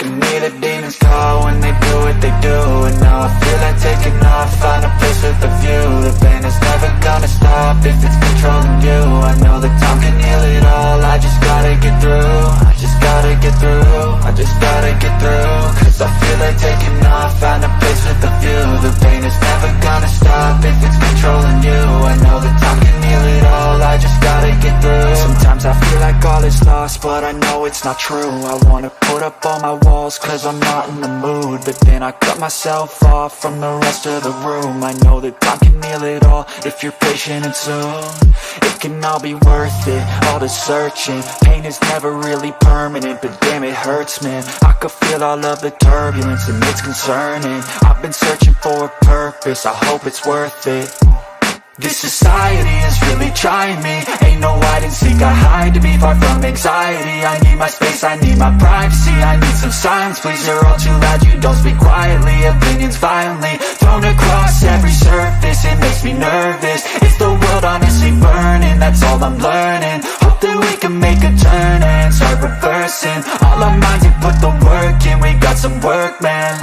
can hear the demons call when they do what they do. And now I feel like taking off, find a place with a view. The pain is never gonna stop if it's controlling you. I know that time can heal it all, I just gotta get through. I just gotta get through, I just gotta get through. Cause I feel like taking off, find a place with a view. The pain is never gonna stop if it's controlling you. I know that time can heal it all, I just gotta get through. Sometimes I feel like all is lost, but I know it's not true. I wanna put up all my walls cause I'm not in the mood, but then I cut myself off from the rest of the room. I know that time can heal it all if you're patient and soon. It can all be worth it, all the searching. Pain is never really permanent, but damn it hurts, man. I could feel all of the turbulence and it's concerning. I've been searching for a purpose, I hope it's worth it. This society is really trying me. Ain't no hide and seek, I hide to be far from anxiety. I need my space, I need my privacy. I need some silence, please, you're all too loud. You don't speak quietly, opinions violently thrown across every surface. It makes me nervous, it's the world honestly burning. That's all I'm learning, hope that we can make a turn and start reversing all our minds and put the work in. We got some work, man.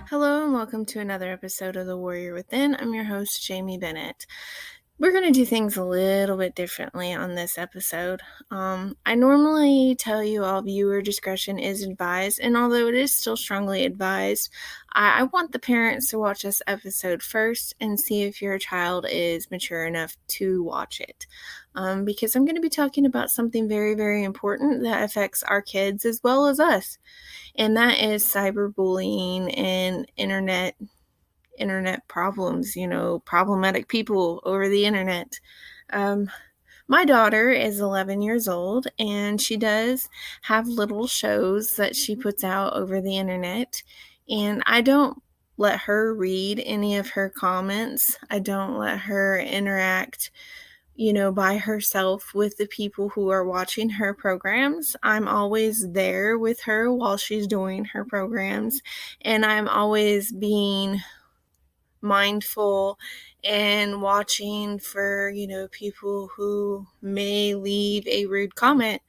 Hello and welcome to another episode of The Warrior Within. I'm your host, Jaime Bennett. We're going to do things a little bit differently on this episode. I normally tell you all viewer discretion is advised, and although it is still strongly advised, I want the parents to watch this episode first and see if your child is mature enough to watch it. Because I'm going to be talking about something very, very important that affects our kids as well as us. And that is cyberbullying and internet problems, problematic people over the internet. My daughter is 11 years old, and she does have little shows that she puts out over the internet. And I don't let her read any of her comments. I don't let her interact by herself with the people who are watching her programs. I'm always there with her while she's doing her programs, and I'm always being mindful and watching for, people who may leave a rude comment,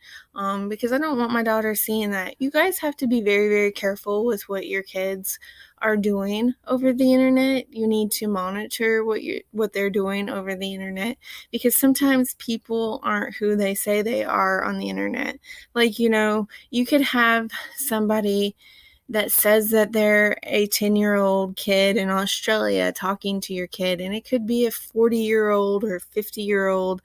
because I don't want my daughter seeing that. You guys have to be very, very careful with what your kids are doing over the internet. You need to monitor what they're doing over the internet, because sometimes people aren't who they say they are on the internet. Like, you could have somebody that says that they're a 10-year-old kid in Australia talking to your kid, and it could be a 40-year-old or 50-year-old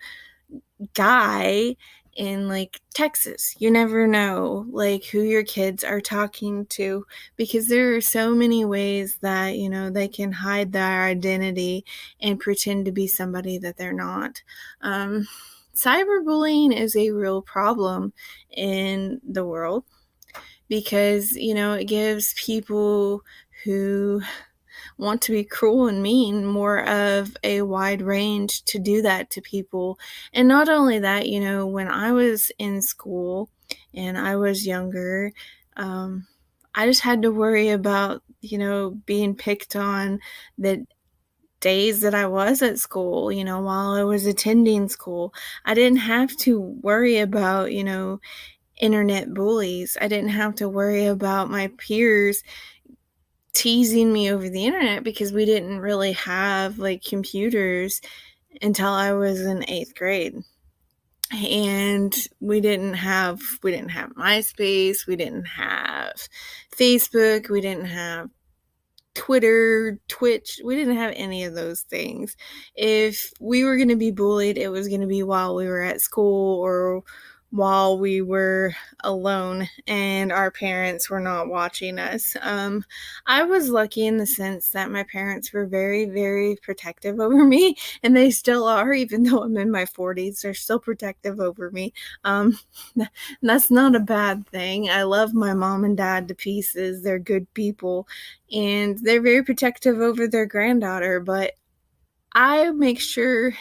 guy in Texas. You never know who your kids are talking to, because there are so many ways that they can hide their identity and pretend to be somebody that they're not. Cyberbullying is a real problem in the world, because, it gives people who want to be cruel and mean more of a wide range to do that to people. And not only that, when I was in school and I was younger, I just had to worry about, being picked on the days that I was at school, while I was attending school. I didn't have to worry about, internet bullies. I didn't have to worry about my peers teasing me over the internet, because we didn't really have computers until I was in 8th grade. And we didn't have MySpace, we didn't have Facebook, we didn't have Twitter, Twitch, we didn't have any of those things. If we were going to be bullied, it was going to be while we were at school or while we were alone and our parents were not watching us. I was lucky in the sense that my parents were very, very protective over me, and they still are, even though I'm in my 40s. They're still protective over me. That's not a bad thing. I love my mom and dad to pieces. They're good people, and they're very protective over their granddaughter, but I make sure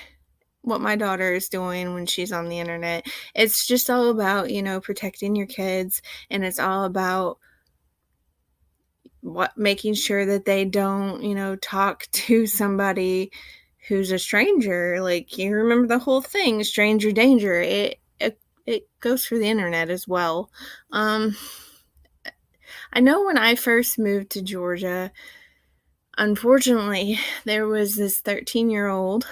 what my daughter is doing when she's on the internet. It's just all about, protecting your kids, and it's all about making sure that they don't, talk to somebody who's a stranger. You remember the whole thing, stranger danger. it goes for the internet as well. I know when I first moved to Georgia, unfortunately, there was this 13-year-old,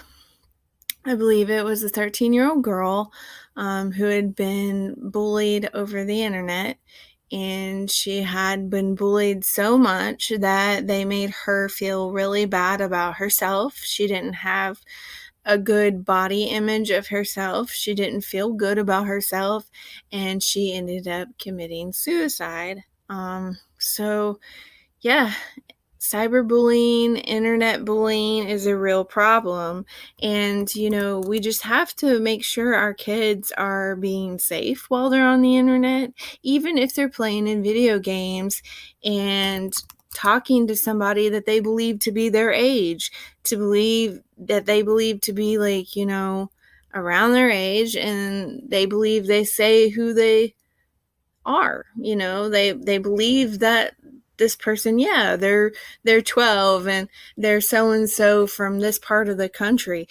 I believe it was a 13-year-old girl, who had been bullied over the internet. And she had been bullied so much that they made her feel really bad about herself. She didn't have a good body image of herself. She didn't feel good about herself, and she ended up committing suicide. So yeah, cyberbullying, internet bullying is a real problem. And, we just have to make sure our kids are being safe while they're on the internet, even if they're playing in video games and talking to somebody that they believe to be their age, that they believe to be around their age, and they believe they say who they are. They believe that this person, yeah, they're 12 and they're so and so from this part of the country.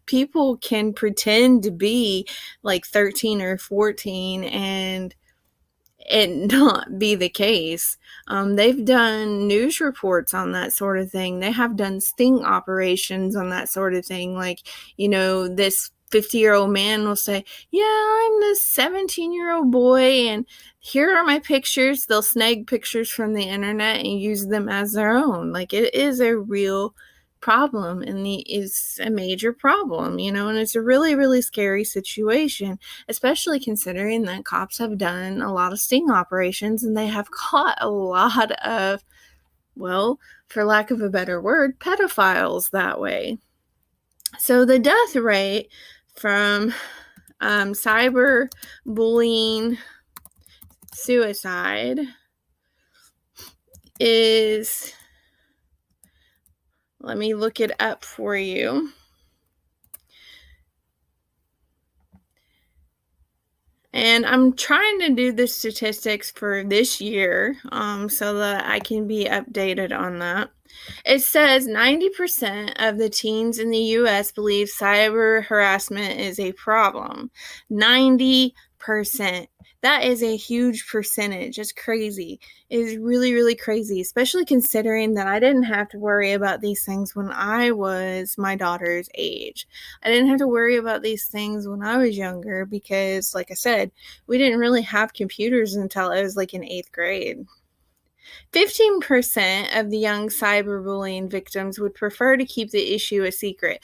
People can pretend to be like 13 or 14 and it not be the case. They've done news reports on that sort of thing. They have done sting operations on that sort of thing. Like, this 50-year-old man will say, yeah, I'm this 17-year-old boy and here are my pictures. They'll snag pictures from the internet and use them as their own. Like, it is a real problem, and is a major problem, and it's a really, really scary situation, especially considering that cops have done a lot of sting operations and they have caught a lot of, well, for lack of a better word, pedophiles that way. So the death rate from cyberbullying suicide is, let me look it up for you. And I'm trying to do the statistics for this year so that I can be updated on that. It says 90% of the teens in the U.S. believe cyber harassment is a problem. 90%. That is a huge percentage. It's crazy. It is really, really crazy, especially considering that I didn't have to worry about these things when I was my daughter's age. I didn't have to worry about these things when I was younger because, like I said, we didn't really have computers until I was like in 8th grade. 15% of the young cyberbullying victims would prefer to keep the issue a secret.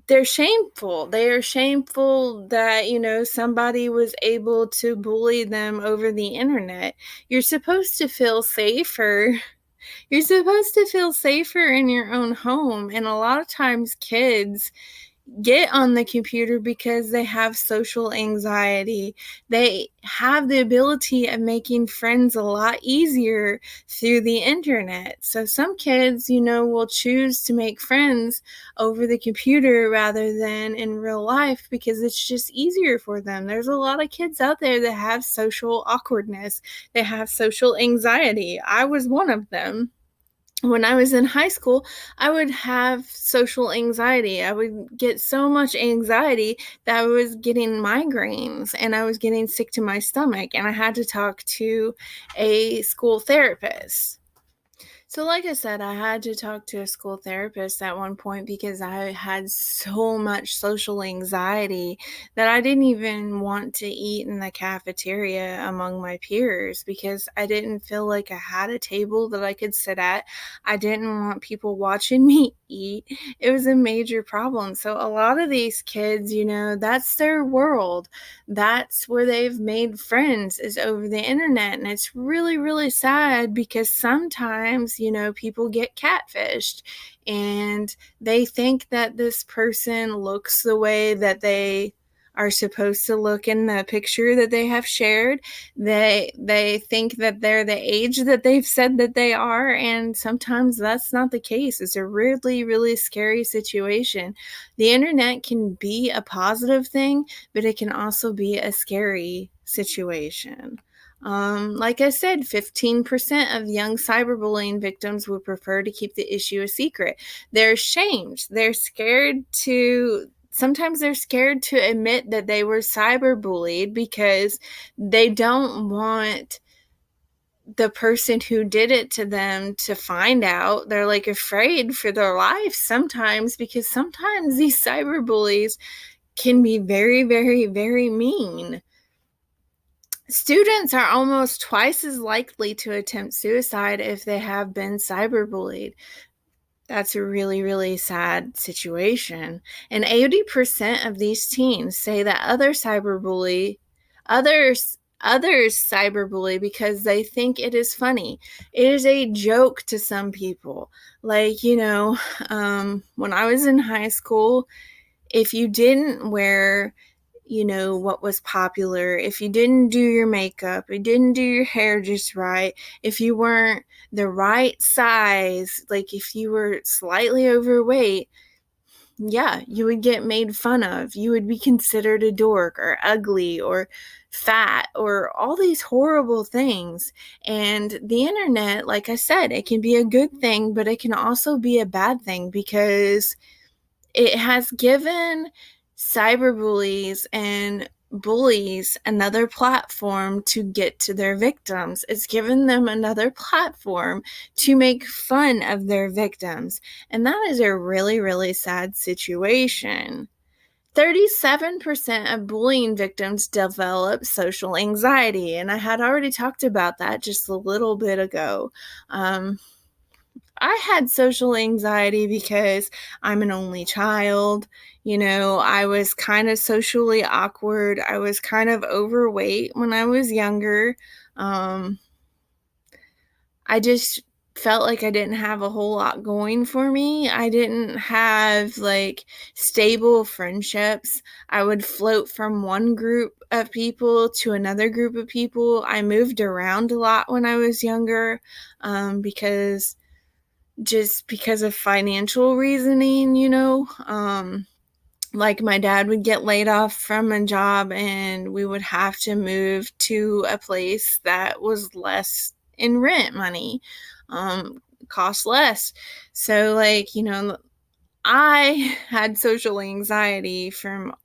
They're shameful. They are shameful that, somebody was able to bully them over the internet. You're supposed to feel safer. You're supposed to feel safer in your own home. And a lot of times kids get on the computer because they have social anxiety. They have the ability of making friends a lot easier through the internet. So some kids, will choose to make friends over the computer rather than in real life because it's just easier for them. There's a lot of kids out there that have social awkwardness. They have social anxiety. I was one of them. When I was in high school, I would have social anxiety. I would get so much anxiety that I was getting migraines and I was getting sick to my stomach, and I had to talk to a school therapist. So like I said, I had to talk to a school therapist at one point because I had so much social anxiety that I didn't even want to eat in the cafeteria among my peers because I didn't feel like I had a table that I could sit at. I didn't want people watching me eat. It was a major problem. So a lot of these kids, that's their world. That's where they've made friends, is over the internet. And it's really, really sad because sometimes, people get catfished and they think that this person looks the way that they are supposed to look in the picture that they have shared. They think that they're the age that they've said that they are, and sometimes that's not the case. It's a really, really scary situation. The internet can be a positive thing, but it can also be a scary situation. Like I said, 15% of young cyberbullying victims would prefer to keep the issue a secret. They're ashamed. They're scared to sometimes they're scared to admit that they were cyberbullied because they don't want the person who did it to them to find out. They're like afraid for their life sometimes, because sometimes these cyberbullies can be very, very, very mean. Students are almost twice as likely to attempt suicide if they have been cyberbullied. That's a really, really sad situation. And 80% of these teens say that others cyberbully because they think it is funny. It is a joke to some people. Like, when I was in high school, if you didn't wear what was popular, if you didn't do your makeup, you didn't do your hair just right, if you weren't the right size, like if you were slightly overweight, yeah, you would get made fun of. You would be considered a dork or ugly or fat or all these horrible things. And the internet, like I said, it can be a good thing, but it can also be a bad thing, because it has given cyberbullies and bullies another platform to get to their victims. It's given them another platform to make fun of their victims. And that is a really, really sad situation. 37% of bullying victims develop social anxiety. And I had already talked about that just a little bit ago. I had social anxiety because I'm an only child. I was kind of socially awkward. I was kind of overweight when I was younger. I just felt like I didn't have a whole lot going for me. I didn't have like stable friendships. I would float from one group of people to another group of people. I moved around a lot when I was younger, because of financial reasoning, like my dad would get laid off from a job and we would have to move to a place that was less in rent money, cost less. So I had social anxiety from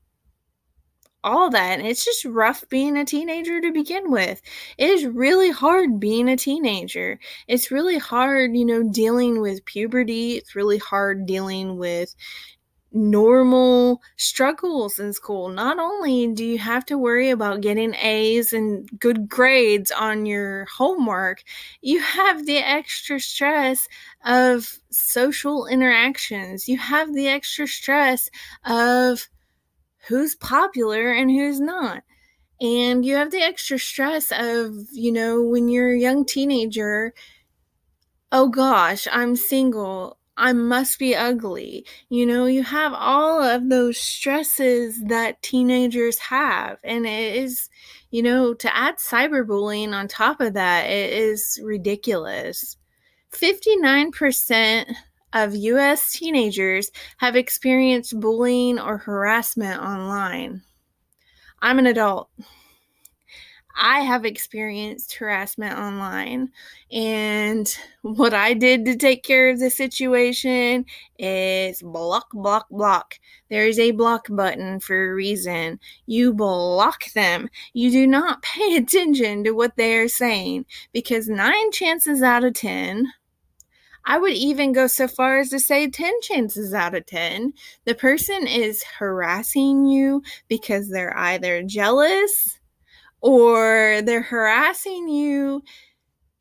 all that, and it's just rough being a teenager to begin with. It is really hard being a teenager. It's really hard, dealing with puberty. It's really hard dealing with normal struggles in school. Not only do you have to worry about getting A's and good grades on your homework, you have the extra stress of social interactions. You have the extra stress of who's popular and who's not. And you have the extra stress of, when you're a young teenager, oh gosh, I'm single, I must be ugly. You have all of those stresses that teenagers have. And it is, to add cyberbullying on top of that, it is ridiculous. 59% of US teenagers have experienced bullying or harassment online. I'm an adult. I have experienced harassment online, and what I did to take care of the situation is block, block, block. There is a block button for a reason. You block them. You do not pay attention to what they are saying, because 9 chances out of 10, I would even go so far as to say 10 chances out of 10, the person is harassing you because they're either jealous or they're harassing you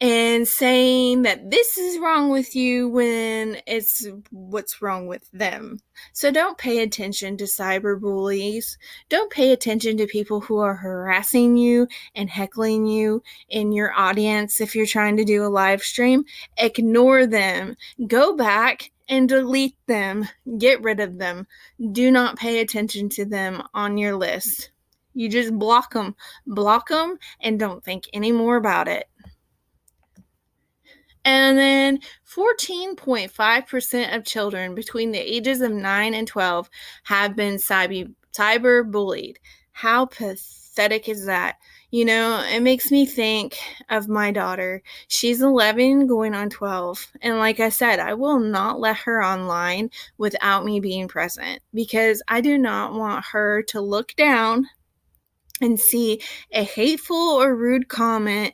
and saying that this is wrong with you when it's what's wrong with them. So don't pay attention to cyberbullies. Don't pay attention to people who are harassing you and heckling you in your audience. If you're trying to do a live stream, ignore them. Go back and delete them. Get rid of them. Do not pay attention to them on your list. You just block them, and don't think any more about it. And then 14.5% of children between the ages of 9 and 12 have been cyberbullied. How pathetic is that? It makes me think of my daughter. She's 11 going on 12. And like I said, I will not let her online without me being present because I do not want her to look down and see a hateful or rude comment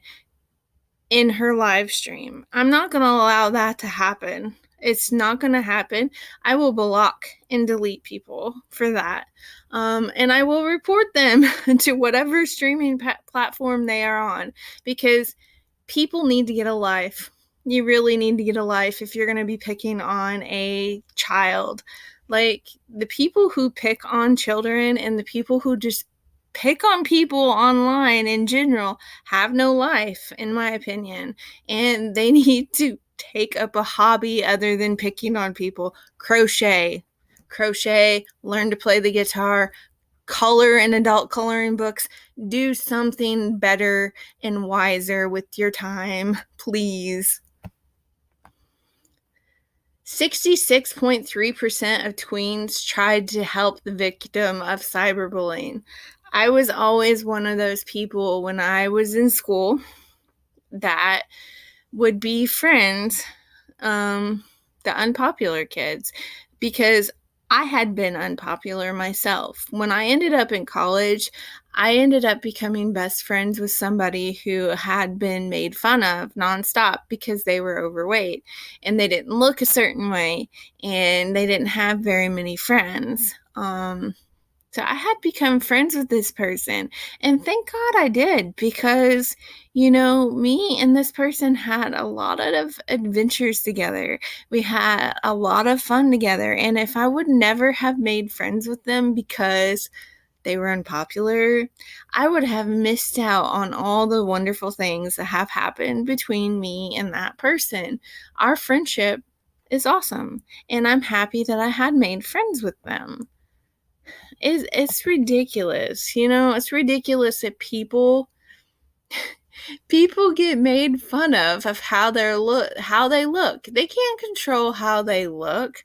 in her live stream. I'm not going to allow that to happen. It's not going to happen. I will block and delete people for that. And I will report them to whatever streaming platform they are on because people need to get a life. You really need to get a life if you're going to be picking on a child. Like the people who pick on children and the people who just pick on people online in general have no life, in my opinion. And they need to take up a hobby other than picking on people. Crochet, learn to play the guitar, color in adult coloring books. Do something better and wiser with your time, please. 66.3% of tweens tried to help the victim of cyberbullying. I was always one of those people when I was in school that would be friends, the unpopular kids, because I had been unpopular myself. When I ended up in college, I ended up becoming best friends with somebody who had been made fun of nonstop because they were overweight and they didn't look a certain way and they didn't have very many friends. So I had become friends with this person, and thank God I did because, me and this person had a lot of adventures together. We had a lot of fun together, and if I would never have made friends with them because they were unpopular, I would have missed out on all the wonderful things that have happened between me and that person. Our friendship is awesome, and I'm happy that I had made friends with them. It's ridiculous, it's ridiculous that people get made fun of how they look. They can't control how they look.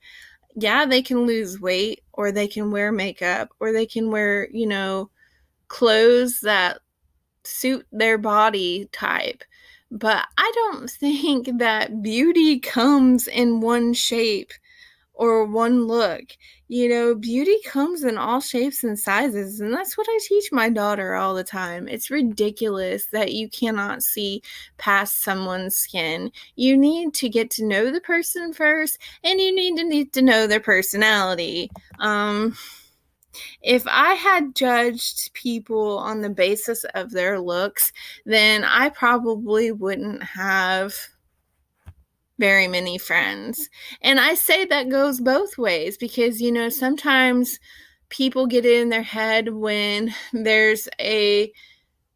Yeah, they can lose weight, or they can wear makeup, or they can wear, clothes that suit their body type. But I don't think that beauty comes in one shape or one look. Beauty comes in all shapes and sizes, and that's what I teach my daughter all the time. It's ridiculous that you cannot see past someone's skin. You need to get to know the person first, and you need to know their personality. If I had judged people on the basis of their looks, then I probably wouldn't have very many friends. And I say that goes both ways because, sometimes people get in their head when there's a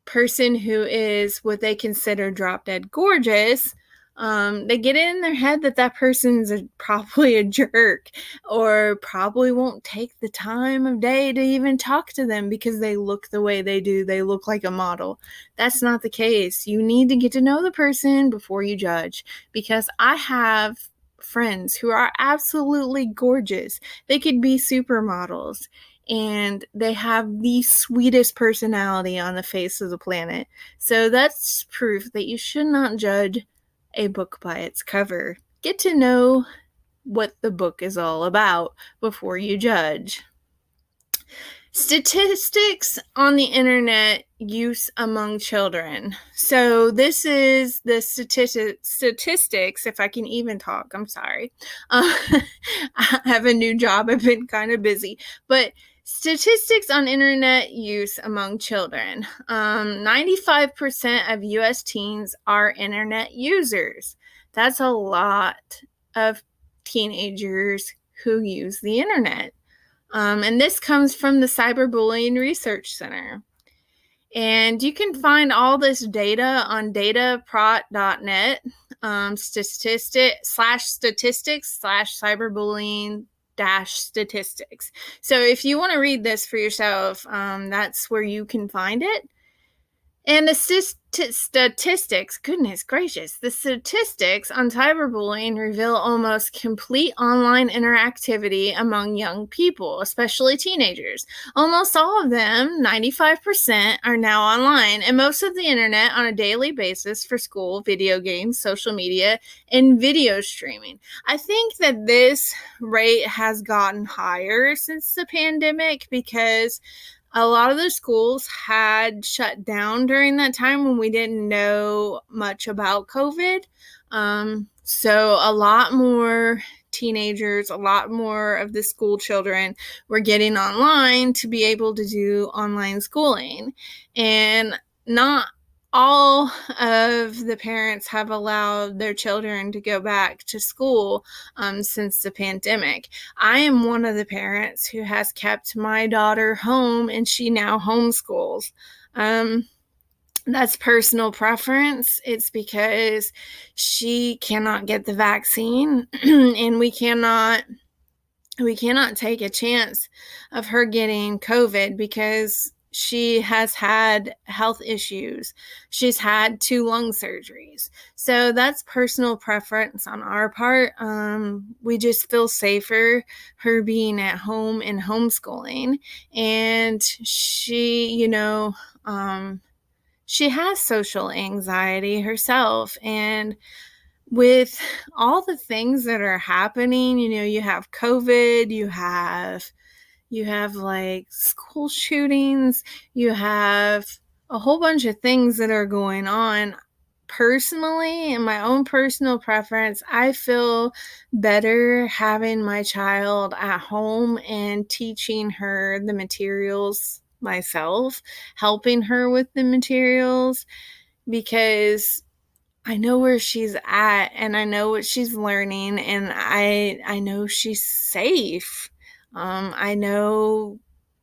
person who is what they consider drop dead gorgeous. They get in their head that person's probably a jerk or probably won't take the time of day to even talk to them because they look the way they do. They look like a model. That's not the case. You need to get to know the person before you judge, because I have friends who are absolutely gorgeous. They could be supermodels, and they have the sweetest personality on the face of the planet. So that's proof that you should not judge a book by its cover. Get to know what the book is all about before you judge. Statistics on the internet use among children. So this is the statistics, if I can even talk, I'm sorry. I have a new job, I've been kind of busy, but statistics on internet use among children. 95% of US teens are internet users. That's a lot of teenagers who use the internet. And this comes from the Cyberbullying Research Center. And you can find all this data on dataprot.net, statistics/cyberbullying statistics. So if you want to read this for yourself, that's where you can find it. And the statistics, goodness gracious, the statistics on cyberbullying reveal almost complete online interactivity among young people, especially teenagers. Almost all of them, 95%, are now online, and most of the internet on a daily basis for school, video games, social media, and video streaming. I think that this rate has gotten higher since the pandemic because a lot of the schools had shut down during that time when we didn't know much about COVID. So a lot more teenagers, a lot more of the school children were getting online to be able to do online schooling. And not all of the parents have allowed their children to go back to school since the pandemic. I am one of the parents who has kept my daughter home, and she now homeschools. That's personal preference. It's because she cannot get the vaccine and we cannot take a chance of her getting COVID because she has had health issues. She's had 2 lung surgeries. So that's personal preference on our part. We just feel safer her being at home and homeschooling. And she, she has social anxiety herself. And with all the things that are happening, you have COVID, you have like school shootings, you have a whole bunch of things that are going on. Personally, in my own personal preference, I feel better having my child at home and teaching her the materials myself, helping her with the materials, because I know where she's at and I know what she's learning, and I know she's safe. I know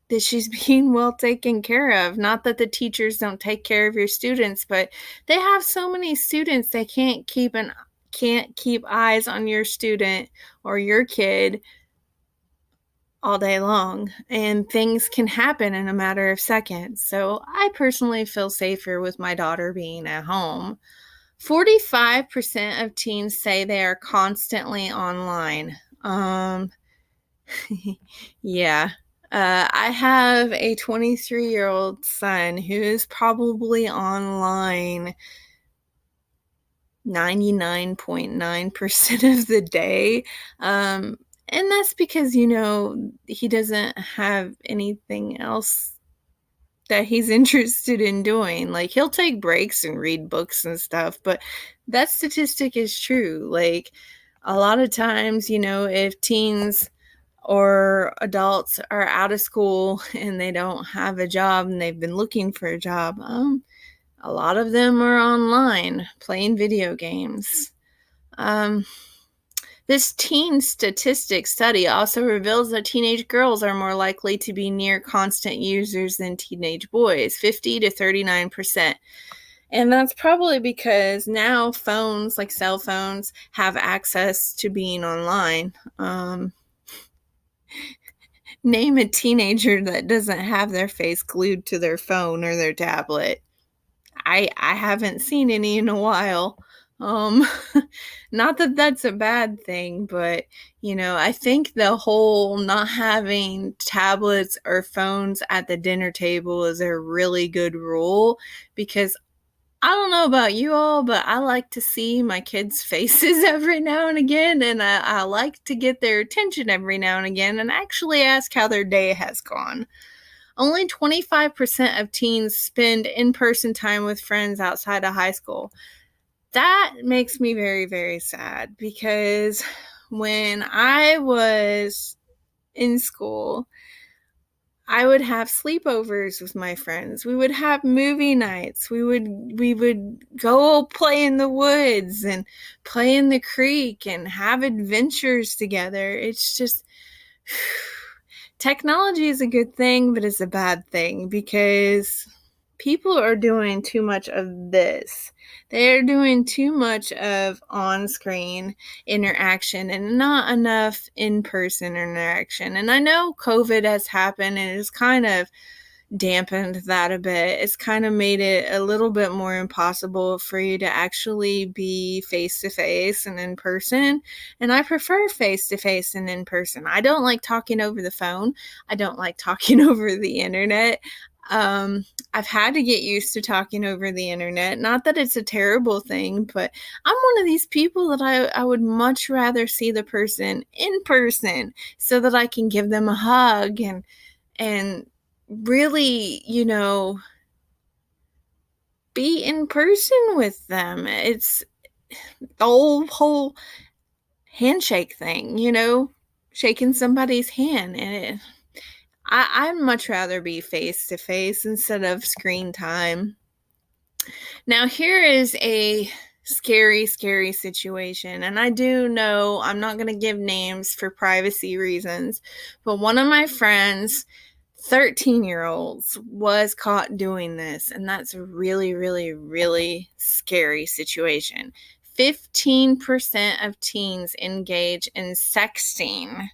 that she's being well taken care of. Not that the teachers don't take care of your students, but they have so many students they can't keep eyes on your student or your kid all day long, and things can happen in a matter of seconds. So I personally feel safer with my daughter being at home. 45% of teens say they are constantly online. Yeah. I have a 23-year-old son who is probably online 99.9% of the day. And that's because, he doesn't have anything else that he's interested in doing. Like, he'll take breaks and read books and stuff, but that statistic is true. Like, a lot of times, if teens or adults are out of school and they don't have a job and they've been looking for a job, a lot of them are online playing video games. This teen statistics study also reveals that teenage girls are more likely to be near constant users than teenage boys, 50 to 39%. And that's probably because now phones, like cell phones, have access to being online. Name a teenager that doesn't have their face glued to their phone or their tablet. I haven't seen any in a while. Not that that's a bad thing, but, I think the whole not having tablets or phones at the dinner table is a really good rule, because I don't know about you all, but I like to see my kids' faces every now and again, and I like to get their attention every now and again and actually ask how their day has gone. Only 25% of teens spend in-person time with friends outside of high school. That makes me very, very sad, because when I was in school, I would have sleepovers with my friends. We would have movie nights. We would go play in the woods and play in the creek and have adventures together. It's just, technology is a good thing, but it's a bad thing because people are doing too much of this. They're doing too much of on-screen interaction and not enough in-person interaction. And I know COVID has happened and it's kind of dampened that a bit. It's kind of made it a little bit more impossible for you to actually be face-to-face and in person. And I prefer face-to-face and in person. I don't like talking over the phone. I don't like talking over the internet. I've had to get used to talking over the internet. Not that it's a terrible thing, but I'm one of these people that I would much rather see the person in person so that I can give them a hug and really, be in person with them. It's the whole handshake thing, shaking somebody's hand. And I'd much rather be face to face instead of screen time. Now, here is a scary, scary situation. And I do know I'm not going to give names for privacy reasons, but one of my friends, 13-year-olds, was caught doing this. And that's a really, really, really scary situation. 15% of teens engage in sexting,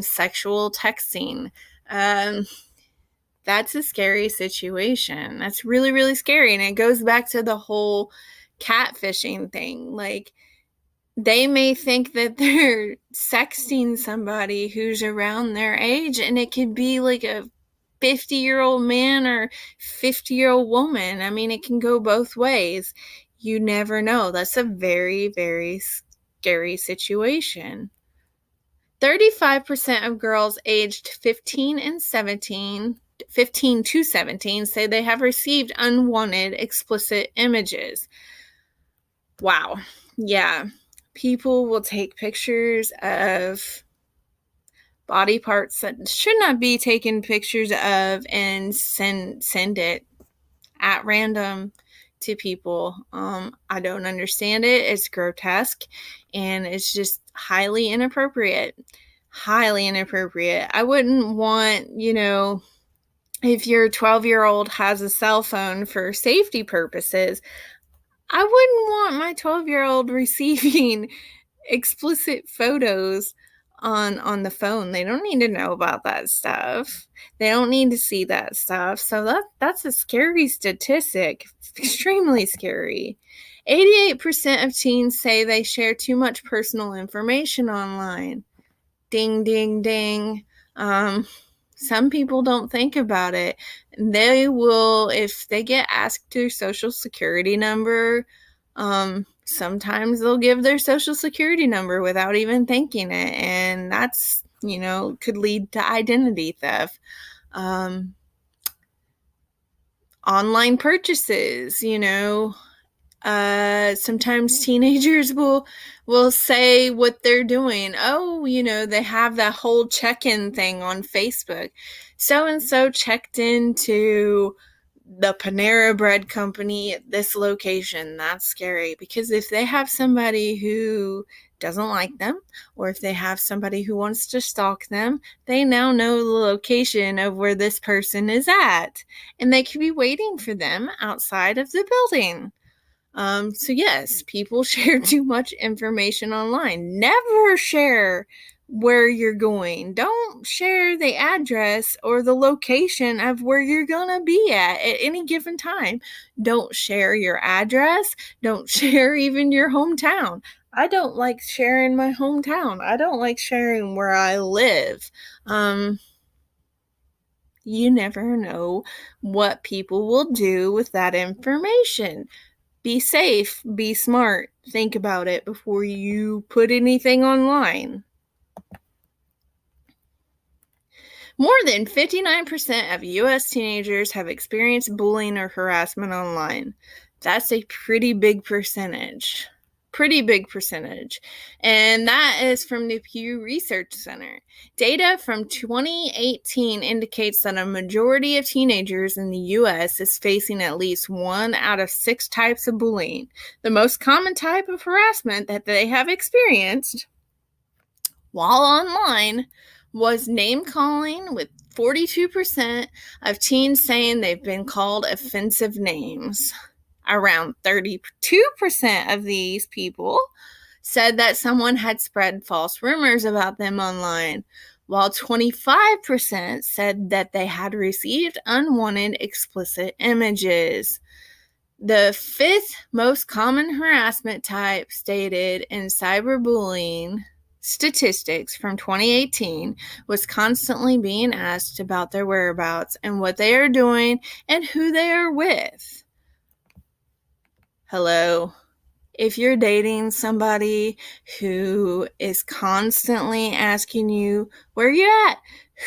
sexual texting. That's a scary situation. That's really, really scary. And it goes back to the whole catfishing thing. Like, they may think that they're sexting somebody who's around their age, and it could be like a 50-year-old man or 50-year-old woman. I mean, it can go both ways. You never know. That's a very, very scary situation. 35% of girls aged 15 to 17 say they have received unwanted explicit images. Wow. Yeah. People will take pictures of body parts that should not be taken pictures of and send it at random to people. I don't understand it. It's grotesque and it's just highly inappropriate. Highly inappropriate. I wouldn't want, if your 12-year-old has a cell phone for safety purposes, I wouldn't want my 12-year-old receiving explicit photos on the phone. They don't need to know about that stuff. They don't need to see that stuff. So that's a scary statistic. Extremely scary. 88% of teens say they share too much personal information online. Ding, ding, ding. Some people don't think about it. They will, if they get asked their social security number, sometimes they'll give their social security number without even thinking it. And that's, could lead to identity theft. Online purchases, sometimes teenagers will say what they're doing. Oh, they have that whole check-in thing on Facebook. So-and-so checked into the Panera Bread Company at this location. That's scary, because if they have somebody who doesn't like them, or if they have somebody who wants to stalk them, they now know the location of where this person is at, and they could be waiting for them outside of the building. So yes, people share too much information online. Never share where you're going. Don't share the address or the location of where you're gonna be at any given time. Don't share your address. Don't share even your hometown. I don't like sharing my hometown. I don't like sharing where I live. You never know what people will do with that information. Be safe, be smart, think about it before you put anything online. More than 59% of U.S. teenagers have experienced bullying or harassment online. That's a pretty big percentage. Pretty big percentage. And that is from the Pew Research Center. Data from 2018 indicates that a majority of teenagers in the U.S. is facing at least 1 out of 6 types of bullying. The most common type of harassment that they have experienced while online was name calling, with 42% of teens saying they've been called offensive names. Around 32% of these people said that someone had spread false rumors about them online. while 25% said that they had received unwanted explicit images. The fifth most common harassment type stated in cyberbullying statistics from 2018 was constantly being asked about their whereabouts and what they are doing and who they are with. Hello. If you're dating somebody who is constantly asking you where you at,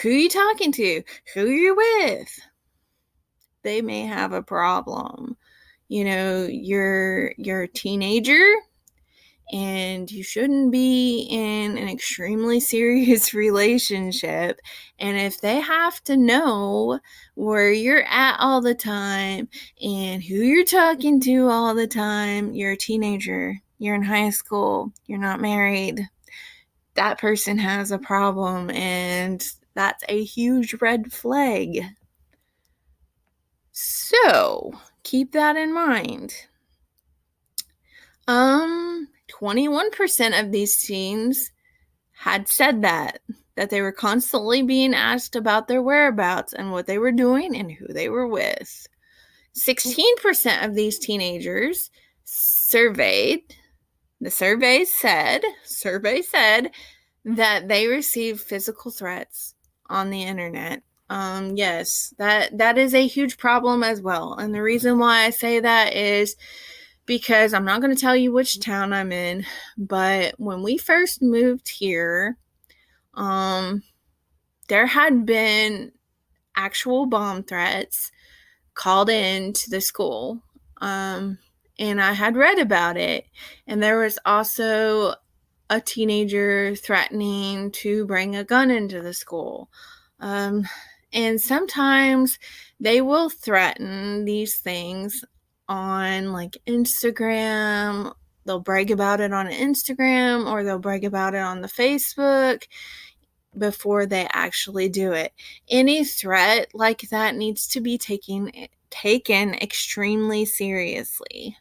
who you talking to, who you're with, they may have a problem. You're a teenager and you shouldn't be in an extremely serious relationship. And if they have to know where you're at all the time and who you're talking to all the time, you're a teenager, you're in high school, you're not married, that person has a problem, and that's a huge red flag. So keep that in mind. 21% of these teens had said that they were constantly being asked about their whereabouts and what they were doing and who they were with. 16% of these teenagers surveyed, the survey said that they received physical threats on the internet. Yes, that is a huge problem as well. And the reason why I say that is because I'm not going to tell you which town I'm in, but when we first moved here, there had been actual bomb threats called in to the school, and I had read about it. And there was also a teenager threatening to bring a gun into the school. And sometimes they will threaten these things on like Instagram. They'll brag about it on Instagram, or they'll brag about it on the Facebook before they actually do it. Any threat like that needs to be taken extremely seriously.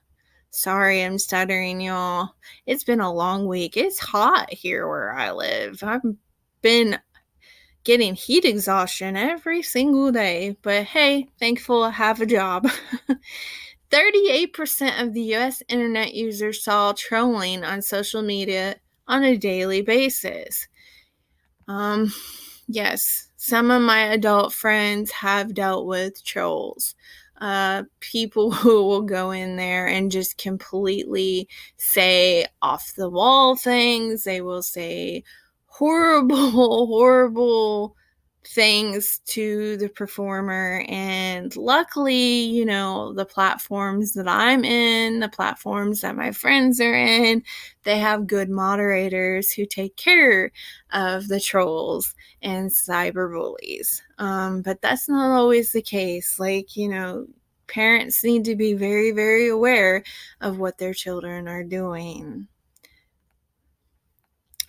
Sorry, I'm stuttering, y'all. It's been a long week. It's hot here where I live. I've been getting heat exhaustion every single day, but hey, thankful I have a job. 38% of the US internet users saw trolling on social media on a daily basis. Yes, some of my adult friends have dealt with trolls. People who will go in there and just completely say off the wall things. They will say horrible things to the performer. And luckily, the platforms that I'm in, the platforms that my friends are in, they have good moderators who take care of the trolls and cyberbullies. But that's not always the case. Parents need to be very, very aware of what their children are doing.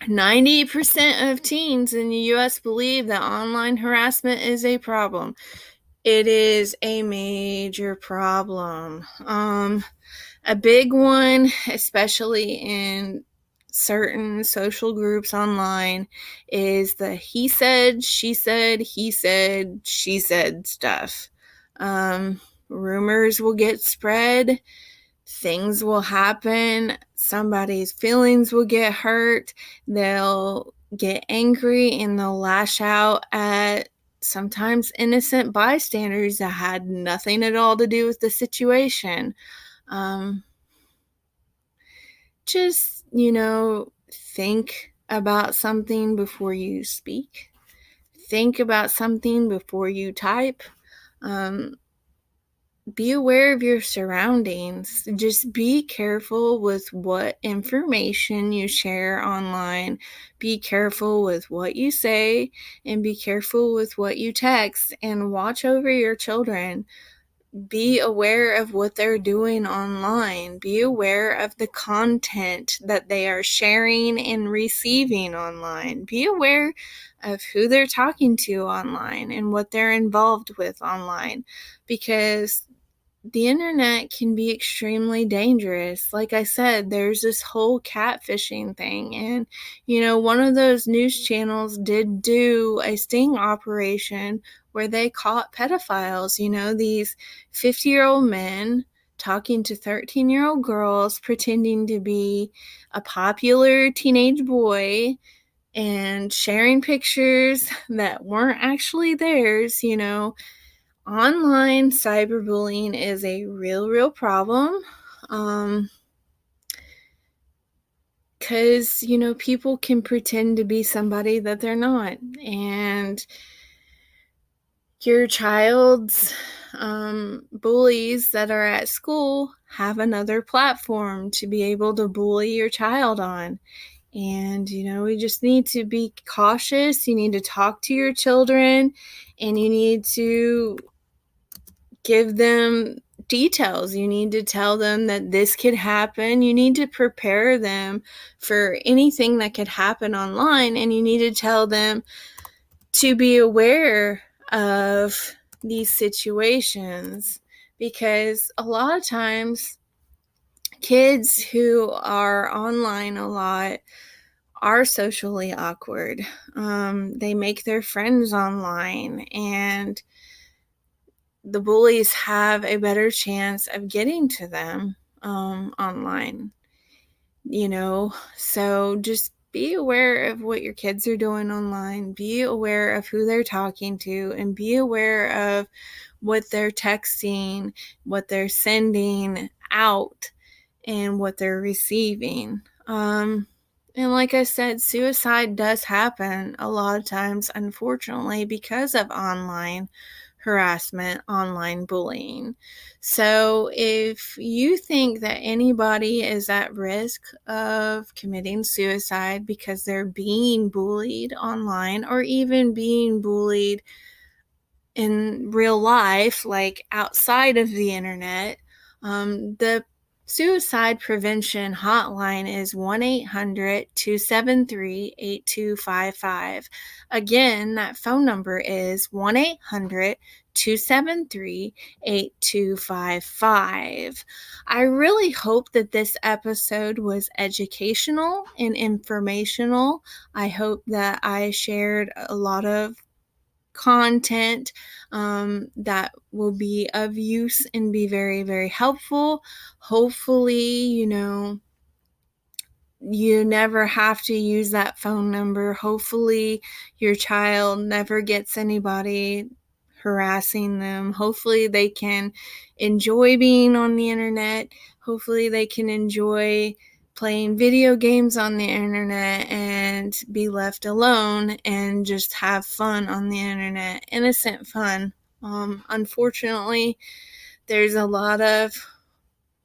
90% of teens in the U.S. believe that online harassment is a problem. It is a major problem. A big one, especially in certain social groups online, is the he said, she said, he said, she said stuff. Rumors will get spread. Things will happen. Somebody's feelings will get hurt. They'll get angry and they'll lash out at sometimes innocent bystanders that had nothing at all to do with the situation. Just, think about something before you speak. Think about something before you type. Be aware of your surroundings. Just be careful with what information you share online. Be careful with what you say, and be careful with what you text, and watch over your children. Be aware of what they're doing online. Be aware of the content that they are sharing and receiving online. Be aware of who they're talking to online and what they're involved with online, because the internet can be extremely dangerous. Like I said, there's this whole catfishing thing. And, one of those news channels did do a sting operation where they caught pedophiles, these 50-year-old men talking to 13-year-old girls, pretending to be a popular teenage boy and sharing pictures that weren't actually theirs. Online cyberbullying is a real problem. Because, people can pretend to be somebody that they're not. And your child's bullies that are at school have another platform to be able to bully your child on. And, we just need to be cautious. You need to talk to your children, and you need to give them details. You need to tell them that this could happen. You need to prepare them for anything that could happen online, and you need to tell them to be aware of these situations, because a lot of times kids who are online a lot are socially awkward. They make their friends online, and the bullies have a better chance of getting to them online. So just be aware of what your kids are doing online. Be aware of who they're talking to, and be aware of what they're texting, what they're sending out, and what they're receiving. And like I said, suicide does happen a lot of times, unfortunately, because of online harassment, online bullying. So if you think that anybody is at risk of committing suicide because they're being bullied online, or even being bullied in real life, like outside of the internet, the suicide prevention hotline is 1-800-273-8255. Again, that phone number is 1-800-273-8255. I really hope that this episode was educational and informational. I hope that I shared a lot of content that will be of use and be very, very helpful. Hopefully, you never have to use that phone number. Hopefully, your child never gets anybody harassing them. Hopefully, they can enjoy being on the internet. Hopefully, they can enjoy playing video games on the internet and be left alone and just have fun on the internet. Innocent fun. Unfortunately, there's a lot of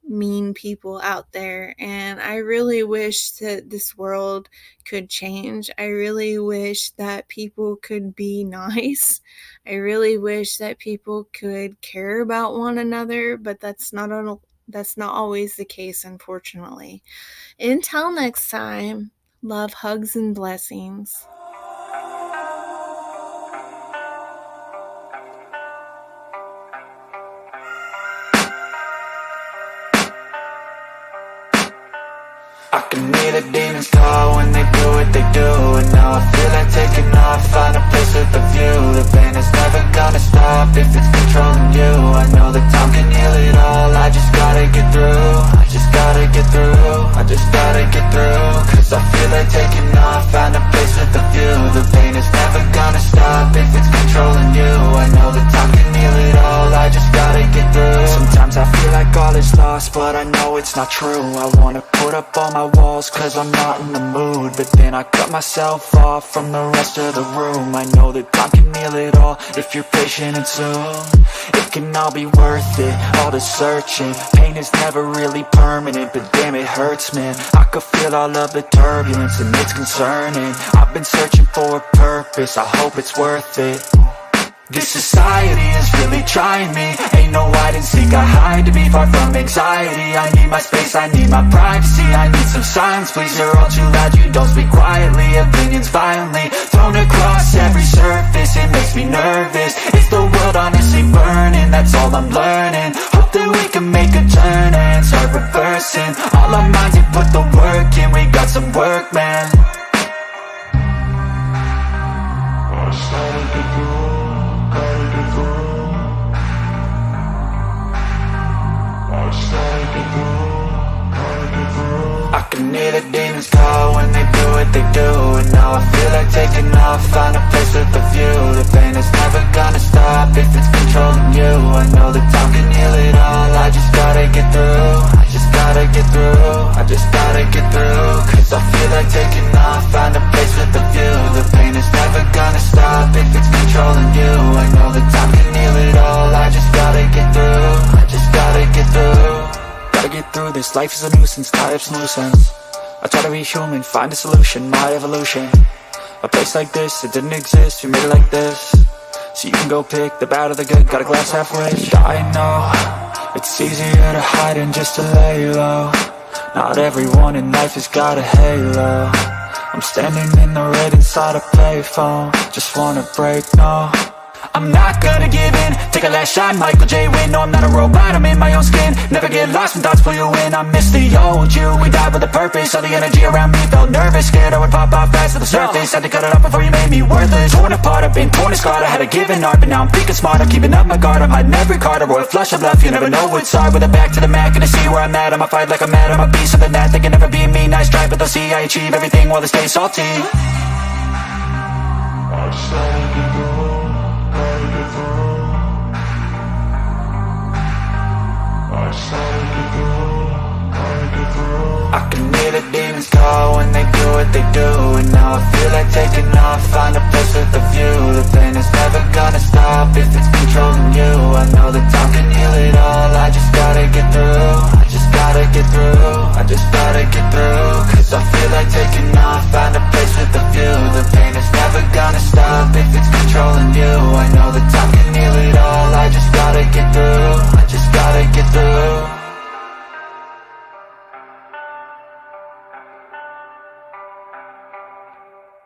mean people out there, and I really wish that this world could change. I really wish that people could be nice. I really wish that people could care about one another, but that's not always the case, unfortunately. Until next time, love, hugs, and blessings. I can hear the demons call when they do what they do. And now I feel like taking off, find a place with a view. The pain is never gonna stop if it's controlling you. I know that time can heal it all, I just gotta get through. I just gotta get through, I just gotta get through. Cause I feel like taking off, find a place with a view. The pain is never gonna stop if it's controlling you. I know that time can heal it all, I just gotta get through. Sometimes I feel like all is lost, but I know it's not true. I wanna put up all my walls cause I'm not in the mood, but then I cut myself off from the rest of the room. I know that time can heal it all if you're patient, and soon it can all be worth it, all the searching. Pain is never really permanent, but damn it hurts, man. I could feel all of the turbulence and it's concerning. I've been searching for a purpose, I hope it's worth it. This society is really trying me. Ain't no hide and seek, I hide to be far from anxiety. I need my space, I need my privacy. I need some silence, please, you're all too loud. You don't speak quietly, opinions violently thrown across every surface. It makes me nervous. Is the world honestly burning? That's all I'm learning. Hope that we can make a turn and start reversing. All our minds, we put the work in, we got some work, man. I can hear the demons call when they do what they do. And now I feel like taking off, find a place with a view. The pain is never gonna stop if it's controlling you. I know that time can heal it all, I just gotta get through. I just gotta get through, I just gotta get through. Cause I feel like taking off, find a place with a view. The pain is never gonna stop if it's controlling you. I know that time can heal it all, I just gotta get through. I just gotta get through. Gotta get through this, life is a nuisance, tie up some loose ends. I try to be human, find a solution, my evolution. A place like this, it didn't exist, we made it like this. So you can go pick the bad or the good, got a glass halfway. I know, it's easier to hide than just to lay low. Not everyone in life has got a halo. I'm standing in the red inside a payphone. Just wanna break, no, I'm not gonna give in. Take a last shot, Michael J. Win. No, I'm not a robot, I'm in my own skin. Never get lost when thoughts pull you in. I miss the old you, we died with a purpose. All the energy around me felt nervous, scared I would pop off fast to the surface. Had to cut it off before you made me worthless. Torn apart, I've been torn and scarred. I had a given art, but now I'm thinking smart. I'm keeping up my guard, I'm hiding every card. A royal flush of love, you never know what's hard. With a back to the mat, gonna see where I'm at. I'ma fight like I'm mad, I'ma be something that they can never be me. Nice try, but they'll see I achieve everything while they stay salty. I just gotta get through, gotta get through. I can hear the demons call when they do what they do. And now I feel like taking off, find a place with a view. The pain is never gonna stop if it's controlling you. I know that